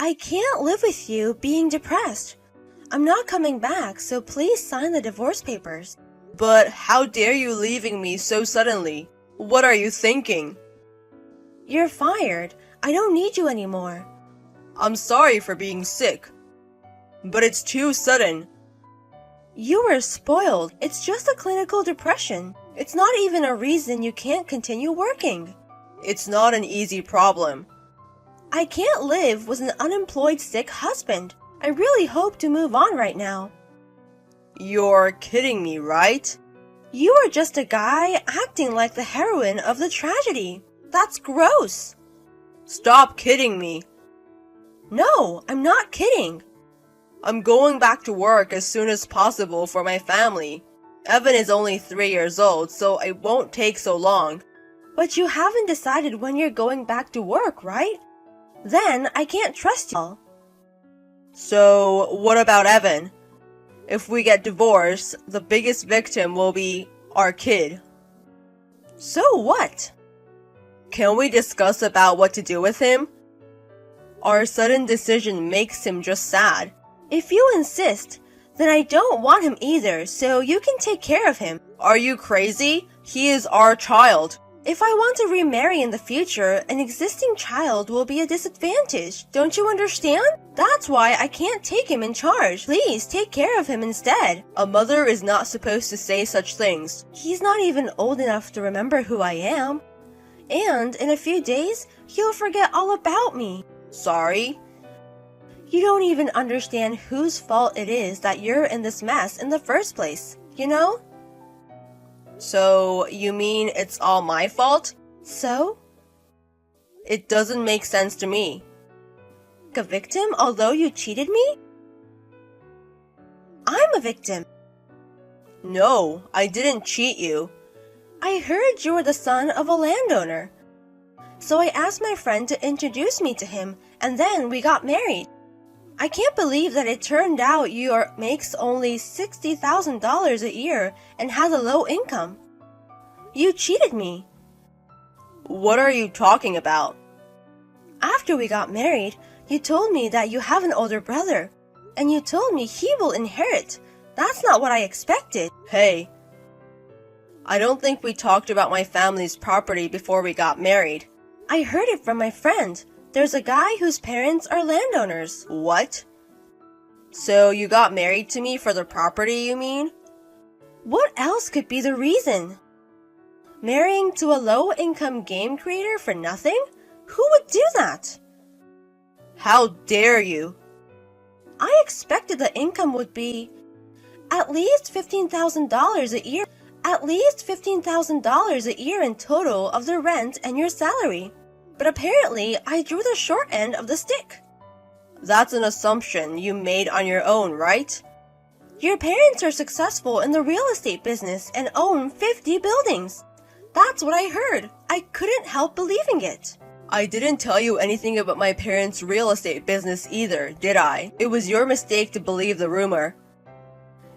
I can't live with you being depressed. I'm not coming back, so please sign the divorce papers. But how dare you leaving me so suddenly? What are you thinking? You're fired. I don't need you anymore. I'm sorry for being sick, but it's too sudden. You were spoiled. It's just a clinical depression. It's not even a reason you can't continue working. It's not an easy problem. I can't live with an unemployed sick husband. I really hope to move on right now. You're kidding me, right? You are just a guy acting like the heroine of the tragedy. That's gross. Stop kidding me. No, I'm not kidding. I'm going back to work as soon as possible for my family. Evan is only 3 years old, so it won't take so long. But you haven't decided when you're going back to work, right? Then I can't trust you. So, what about Evan? If we get divorced, the biggest victim will be our kid. So what? Can we discuss about what to do with him? Our sudden decision makes him just sad. If you insist, then I don't want him either, so you can take care of him. Are you crazy? He is our child. If I want to remarry in the future, an existing child will be a disadvantage. Don't you understand? That's why I can't take him in charge. Please take care of him instead. A mother is not supposed to say such things. He's not even old enough to remember who I am. And in a few days, he'll forget all about me. Sorry? You don't even understand whose fault it is that you're in this mess in the first place, you know? So, you mean it's all my fault? So? It doesn't make sense to me. A victim although you cheated me? I'm a victim. No, I didn't cheat you. I heard you were the son of a landowner. So I asked my friend to introduce me to him, and then we got married. I can't believe that it turned out makes only $60,000 a year and has a low income. You cheated me. What are you talking about? After we got married, you told me that you have an older brother, and you told me he will inherit. That's not what I expected. Hey, I don't think we talked about my family's property before we got married. I heard it from my friend. There's a guy whose parents are landowners. What? So you got married to me for the property, you mean? What else could be the reason? Marrying to a low-income game creator for nothing? Who would do that? How dare you? I expected the income would be at least $15,000 a year. At least $15,000 a year in total of the rent and your salary. But apparently, I drew the short end of the stick. That's an assumption you made on your own, right? Your parents are successful in the real estate business and own 50 buildings. That's what I heard. I couldn't help believing it. I didn't tell you anything about my parents' real estate business either, did I? It was your mistake to believe the rumor.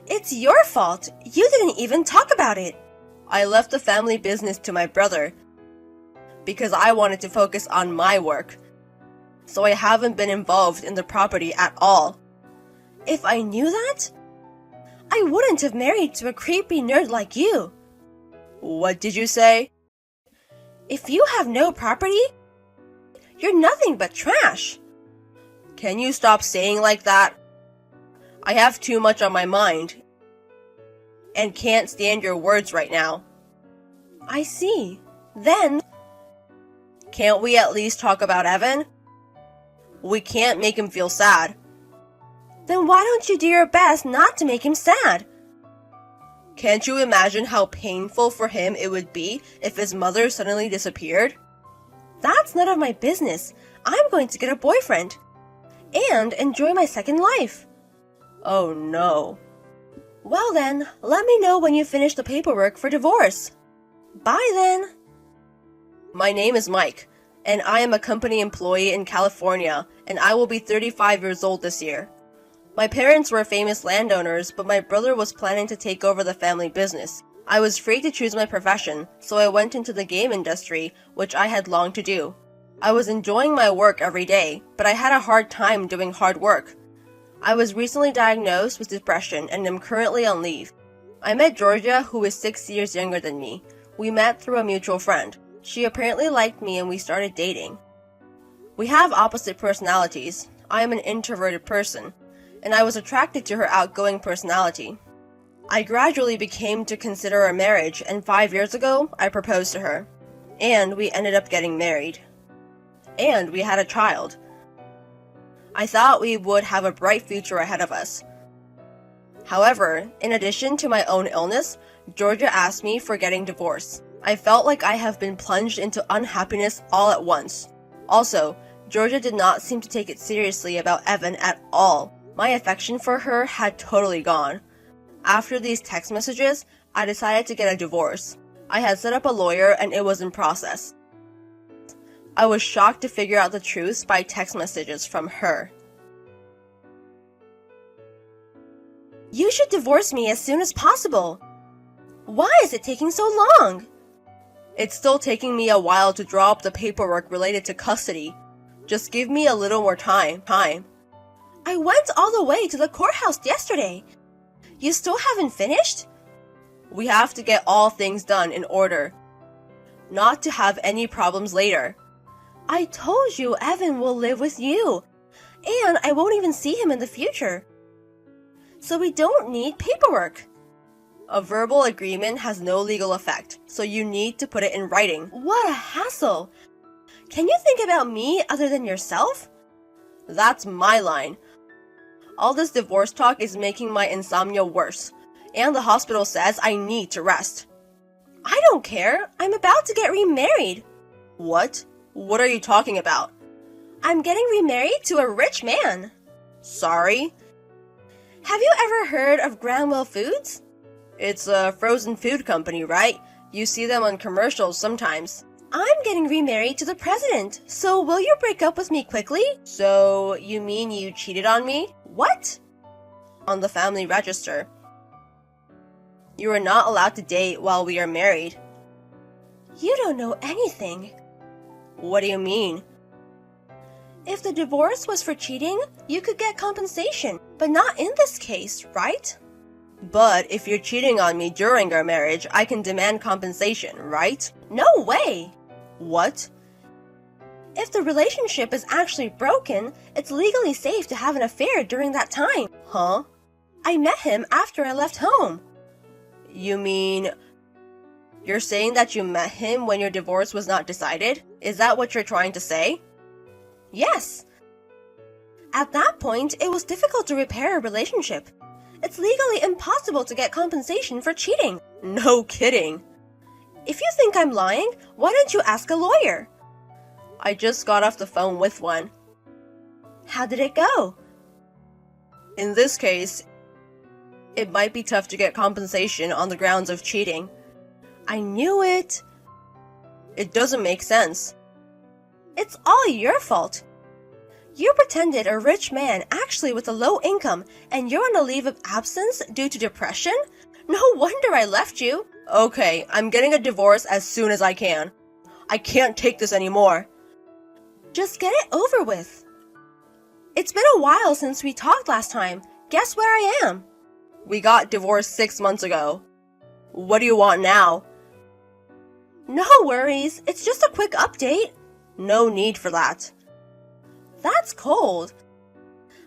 It's your fault. You didn't even talk about it. I left the family business to my brother because I wanted to focus on my work. So I haven't been involved in the property at all. If I knew that, I wouldn't have married to a creepy nerd like you. What did you say? If you have no property, you're nothing but trash. Can you stop saying like that? I have too much on my mind and can't stand your words right now. I see. Then, can't we at least talk about Evan? We can't make him feel sad. Then why don't you do your best not to make him sad? Can't you imagine how painful for him it would be if his mother suddenly disappeared? That's none of my business. I'm going to get a boyfriend and enjoy my second life. Oh no. Well then, let me know when you finish the paperwork for divorce. Bye then. My name is Mike, and I am a company employee in California, and I will be 35 years old this year. My parents were famous landowners, but my brother was planning to take over the family business. I was free to choose my profession, so I went into the game industry, which I had longed to do. I was enjoying my work every day, but I had a hard time doing hard work. I was recently diagnosed with depression and am currently on leave. I met Georgia, who is 6 years younger than me. We met through a mutual friend. She apparently liked me and we started dating. We have opposite personalities. I am an introverted person, and I was attracted to her outgoing personality. I gradually became to consider a marriage, and 5 years ago, I proposed to her. And we ended up getting married. And we had a child. I thought we would have a bright future ahead of us. However, in addition to my own illness, Georgia asked me for getting divorced. I felt like I have been plunged into unhappiness all at once. Also, Georgia did not seem to take it seriously about Evan at all. My affection for her had totally gone. After these text messages, I decided to get a divorce. I had set up a lawyer and it was in process. I was shocked to figure out the truth by text messages from her. You should divorce me as soon as possible. Why is it taking so long? It's still taking me a while to draw up the paperwork related to custody. Just give me a little more time. I went all the way to the courthouse yesterday. You still haven't finished? We have to get all things done in order, not to have any problems later. I told you Evan will live with you, and I won't even see him in the future. So we don't need paperwork. A verbal agreement has no legal effect, so you need to put it in writing. What a hassle! Can you think about me other than yourself? That's my line. All this divorce talk is making my insomnia worse, and the hospital says I need to rest. I don't care. I'm about to get remarried. What? What are you talking about? I'm getting remarried to a rich man. Sorry? Have you ever heard of Granwell Foods? It's a frozen food company, right? You see them on commercials sometimes. I'm getting remarried to the president, so will you break up with me quickly? So, you mean you cheated on me? What? On the family register. You are not allowed to date while we are married. You don't know anything. What do you mean? If the divorce was for cheating, you could get compensation, but not in this case, right? But if you're cheating on me during our marriage, I can demand compensation, right? No way! What? If the relationship is actually broken, it's legally safe to have an affair during that time. Huh? I met him after I left home. You mean... You're saying that you met him when your divorce was not decided? Is that what you're trying to say? Yes. At that point, it was difficult to repair a relationship. It's legally impossible to get compensation for cheating. No kidding. If you think I'm lying, why don't you ask a lawyer? I just got off the phone with one. How did it go? In this case, it might be tough to get compensation on the grounds of cheating. I knew it. It doesn't make sense. It's all your fault. You pretended a rich man actually with a low income, and you're on a leave of absence due to depression? No wonder I left you. Okay, I'm getting a divorce as soon as I can. I can't take this anymore. Just get it over with. It's been a while since we talked last time. Guess where I am? We got divorced 6 months ago. What do you want now? No worries, it's just a quick update. No need for that. That's cold.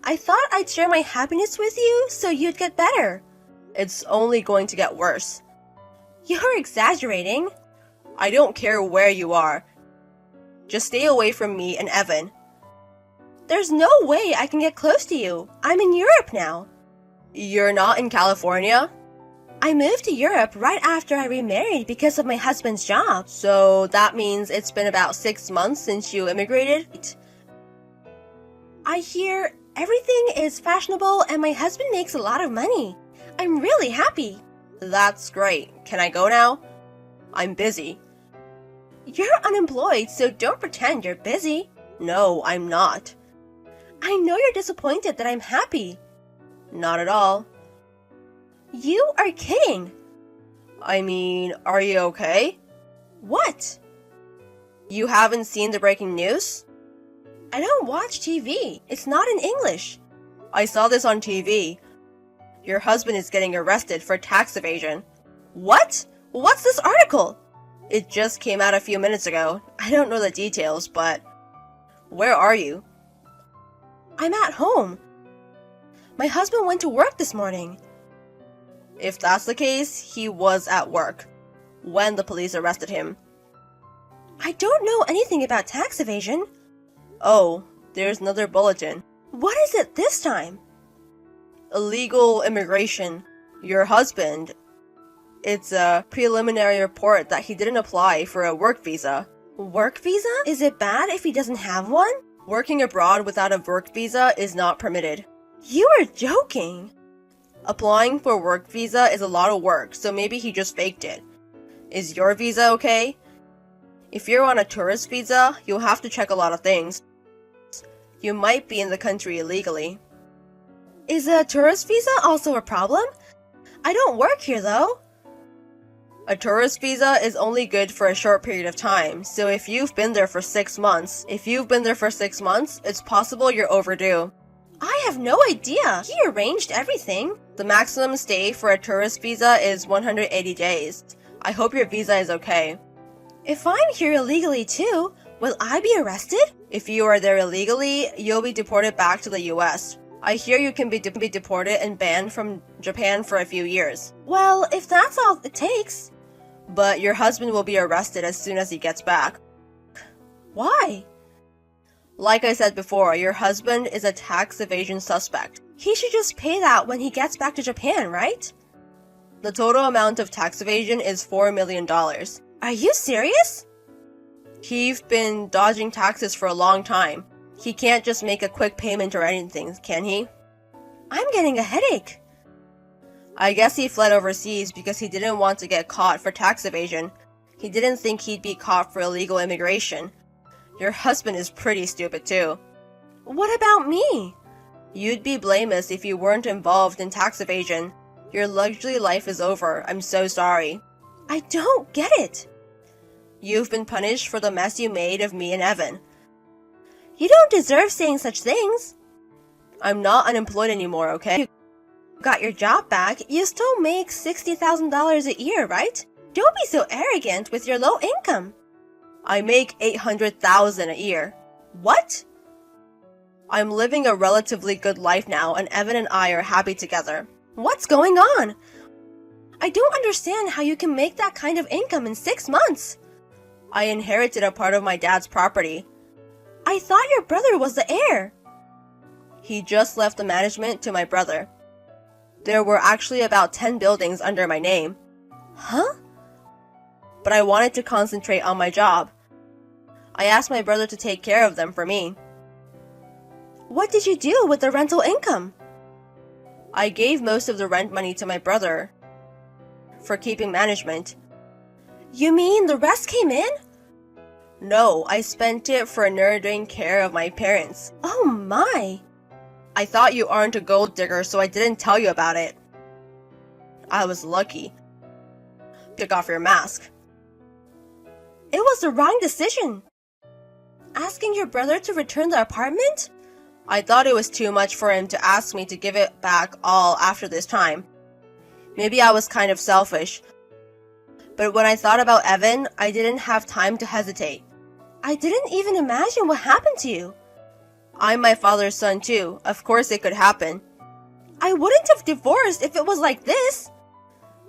I thought I'd share my happiness with you so you'd get better. It's only going to get worse. You're exaggerating. I don't care where you are. Just stay away from me and Evan. There's no way I can get close to you. I'm in Europe now. You're not in California? I moved to Europe right after I remarried because of my husband's job. So that means it's been about 6 months since you immigrated? I hear everything is fashionable and my husband makes a lot of money. I'm really happy. That's great. Can I go now? I'm busy. You're unemployed, so don't pretend you're busy. No, I'm not. I know you're disappointed that I'm happy. Not at all. You are kidding. I mean, are you okay? What? You haven't seen the breaking news? I don't watch TV. It's not in English. I saw this on TV. Your husband is getting arrested for tax evasion. What? What's this article? It just came out a few minutes ago. I don't know the details, but... Where are you? I'm at home. My husband went to work this morning. If that's the case, he was at work when the police arrested him. I don't know anything about tax evasion. Oh, there's another bulletin. What is it this time? Illegal immigration. Your husband. It's a preliminary report that he didn't apply for a work visa. Work visa? Is it bad if he doesn't have one? Working abroad without a work visa is not permitted. You are joking. Applying for a work visa is a lot of work, so maybe he just faked it. Is your visa okay? If you're on a tourist visa, you'll have to check a lot of things. You might be in the country illegally. Is a tourist visa also a problem? I don't work here though. A tourist visa is only good for a short period of time, so if you've been there for 6 months, it's possible you're overdue. I have no idea. He arranged everything. The maximum stay for a tourist visa is 180 days. I hope your visa is okay. If I'm here illegally too, will I be arrested? If you are there illegally, you'll be deported back to the US. I hear you can be deported and banned from Japan for a few years. Well, if that's all it takes. But your husband will be arrested as soon as he gets back. Why? Like I said before, your husband is a tax evasion suspect. He should just pay that when he gets back to Japan, right? The total amount of tax evasion is $4 million. Are you serious? He's been dodging taxes for a long time. He can't just make a quick payment or anything, can he? I'm getting a headache. I guess he fled overseas because he didn't want to get caught for tax evasion. He didn't think he'd be caught for illegal immigration. Your husband is pretty stupid too. What about me? You'd be blameless if you weren't involved in tax evasion. Your luxury life is over. I'm so sorry. I don't get it. You've been punished for the mess you made of me and Evan. You don't deserve saying such things. I'm not unemployed anymore, okay? You got your job back. You still make $60,000 a year, right? Don't be so arrogant with your low income. I make $800,000 a year. What? I'm living a relatively good life now, and Evan and I are happy together. What's going on? I don't understand how you can make that kind of income in 6 months. I inherited a part of my dad's property. I thought your brother was the heir. He just left the management to my brother. There were actually about 10 buildings under my name. Huh? But I wanted to concentrate on my job. I asked my brother to take care of them for me. What did you do with the rental income? I gave most of the rent money to my brother for keeping management. You mean the rest came in? No, I spent it for nurturing care of my parents. Oh my! I thought you aren't a gold digger, so I didn't tell you about it. I was lucky. Take off your mask. It was the wrong decision. Asking your brother to return the apartment? I thought it was too much for him to ask me to give it back all after this time. Maybe I was kind of selfish. But when I thought about Evan, I didn't have time to hesitate. I didn't even imagine what happened to you. I'm my father's son too. Of course it could happen. I wouldn't have divorced if it was like this.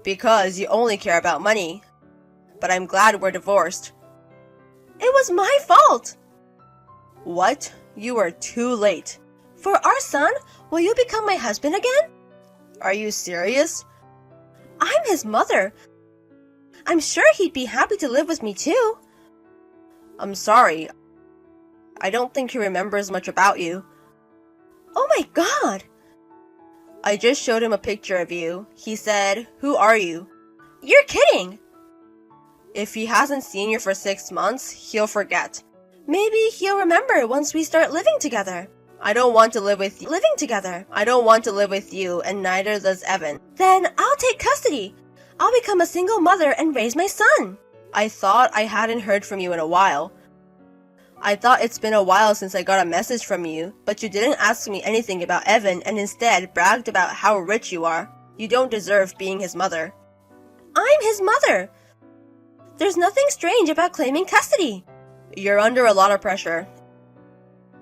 Because you only care about money. But I'm glad we're divorced. It was my fault. What? You are too late. For our son, will you become my husband again? Are you serious? I'm his mother. I'm sure he'd be happy to live with me too. I'm sorry. I don't think he remembers much about you. Oh my god! I just showed him a picture of you. He said, "Who are you?" You're kidding! If he hasn't seen you for 6 months, he'll forget. Maybe he'll remember once we start living together. I don't want to live with you. Living together. I don't want to live with you, and neither does Evan. Then I'll take custody. I'll become a single mother and raise my son. I thought I hadn't heard from you in a while. I thought it's been a while since I got a message from you, but you didn't ask me anything about Evan and instead bragged about how rich you are. You don't deserve being his mother. I'm his mother! There's nothing strange about claiming custody. You're under a lot of pressure.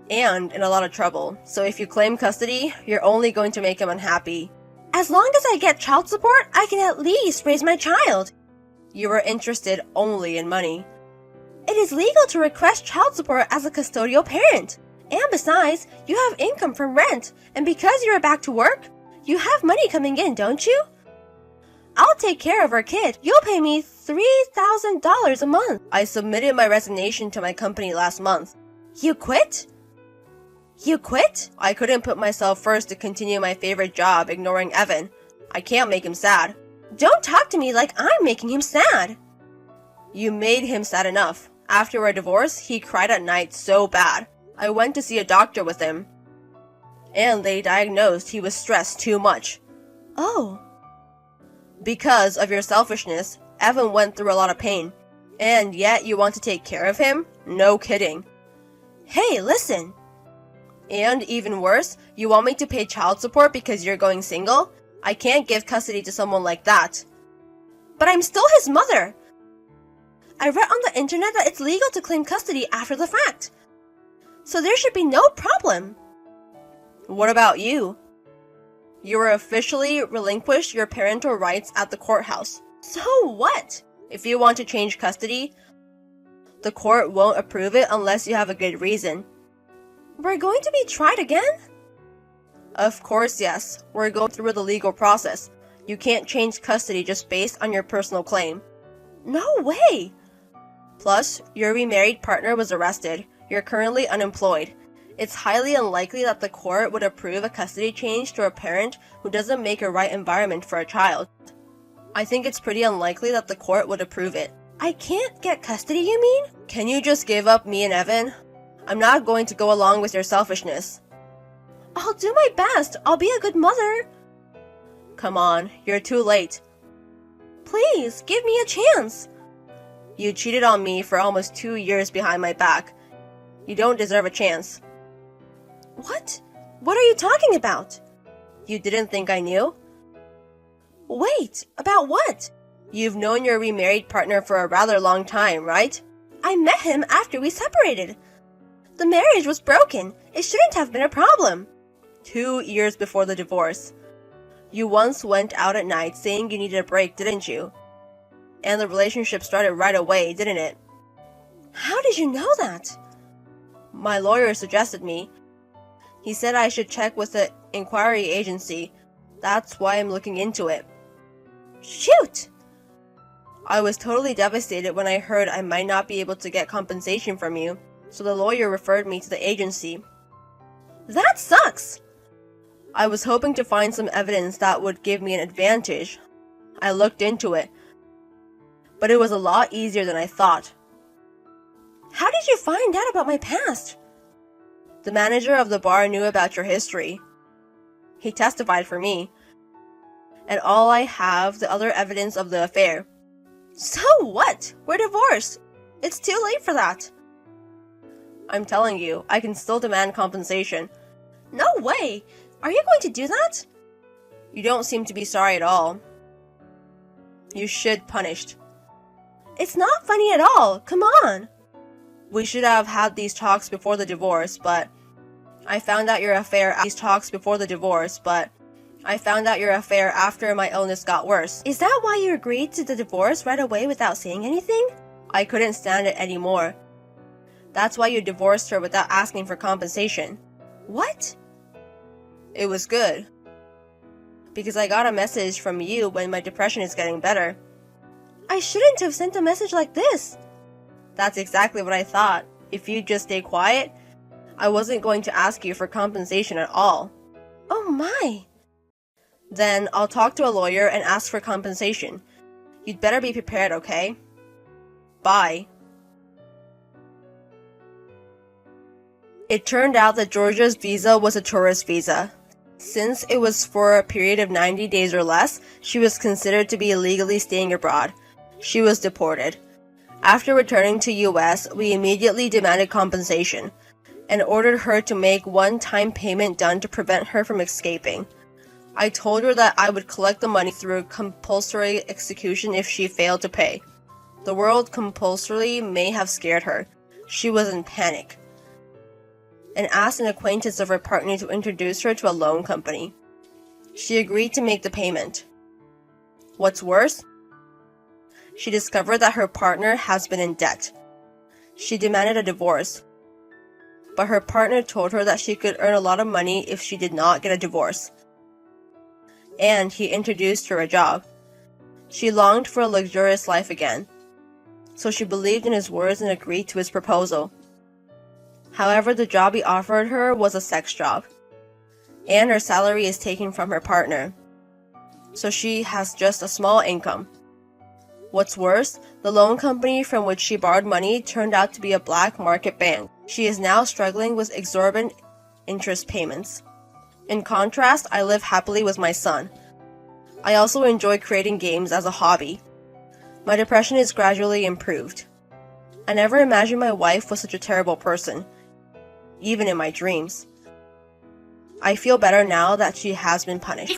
And in a lot of trouble, so if you claim custody, you're only going to make him unhappy. As long as I get child support, I can at least raise my child. You are interested only in money. It is legal to request child support as a custodial parent. And besides, you have income from rent, and because you're back to work, you have money coming in, don't you? I'll take care of our kid. You'll pay me $3,000 a month. I submitted my resignation to my company last month. You quit? You quit? I couldn't put myself first to continue my favorite job ignoring Evan. I can't make him sad. Don't talk to me like I'm making him sad. You made him sad enough. After our divorce, he cried at night so bad. I went to see a doctor with him. And they diagnosed he was stressed too much. Oh. Because of your selfishness, Evan went through a lot of pain. And yet you want to take care of him? No kidding. Hey, listen. And even worse, you want me to pay child support because you're going single? I can't give custody to someone like that. But I'm still his mother. I read on the internet that it's legal to claim custody after the fact. So there should be no problem. What about you? You were officially relinquished your parental rights at the courthouse. So what? If you want to change custody, the court won't approve it unless you have a good reason. We're going to be tried again? Of course, yes. We're going through the legal process. You can't change custody just based on your personal claim. No way! Plus, your remarried partner was arrested. You're currently unemployed. It's highly unlikely that the court would approve a custody change to a parent who doesn't make a right environment for a child. I think it's pretty unlikely that the court would approve it. I can't get custody, you mean? Can you just give up me and Evan? I'm not going to go along with your selfishness. I'll do my best. I'll be a good mother. Come on, you're too late. Please, give me a chance. You cheated on me for almost 2 years behind my back. You don't deserve a chance. What? What are you talking about? You didn't think I knew? Wait, about what? You've known your remarried partner for a rather long time, right? I met him after we separated. The marriage was broken. It shouldn't have been a problem. 2 years before the divorce. You once went out at night saying you needed a break, didn't you? And the relationship started right away, didn't it? How did you know that? My lawyer suggested me. He said I should check with the inquiry agency. That's why I'm looking into it. Shoot! I was totally devastated when I heard I might not be able to get compensation from you, so the lawyer referred me to the agency. That sucks! I was hoping to find some evidence that would give me an advantage. I looked into it, but it was a lot easier than I thought. How did you find out about my past? The manager of the bar knew about your history. He testified for me. And all I have, the other evidence of the affair. So what? We're divorced. It's too late for that. I'm telling you, I can still demand compensation. No way! Are you going to do that? You don't seem to be sorry at all. You should punished. It's not funny at all. Come on. We should have had these talks before the divorce, but I found out your affair after my illness got worse. Is that why you agreed to the divorce right away without saying anything? I couldn't stand it anymore. That's why you divorced her without asking for compensation. What? It was good. Because I got a message from you when my depression is getting better. I shouldn't have sent a message like this. That's exactly what I thought. If you'd just stay quiet, I wasn't going to ask you for compensation at all. Oh my. Then I'll talk to a lawyer and ask for compensation. You'd better be prepared, okay? Bye. It turned out that Georgia's visa was a tourist visa. Since it was for a period of 90 days or less, she was considered to be illegally staying abroad. She was deported. After returning to US, we immediately demanded compensation and ordered her to make one-time payment done to prevent her from escaping. I told her that I would collect the money through compulsory execution if she failed to pay. The word compulsory may have scared her. She was in panic and asked an acquaintance of her partner to introduce her to a loan company. She agreed to make the payment. What's worse? She discovered that her partner has been in debt. She demanded a divorce, but her partner told her that she could earn a lot of money if she did not get a divorce. And he introduced her a job. She longed for a luxurious life again, so she believed in his words and agreed to his proposal. However, the job he offered her was a sex job, and her salary is taken from her partner, so she has just a small income. What's worse, the loan company from which she borrowed money turned out to be a black market bank. She is now struggling with exorbitant interest payments. In contrast, I live happily with my son. I also enjoy creating games as a hobby. My depression is gradually improved. I never imagined my wife was such a terrible person, even in my dreams. I feel better now that she has been punished.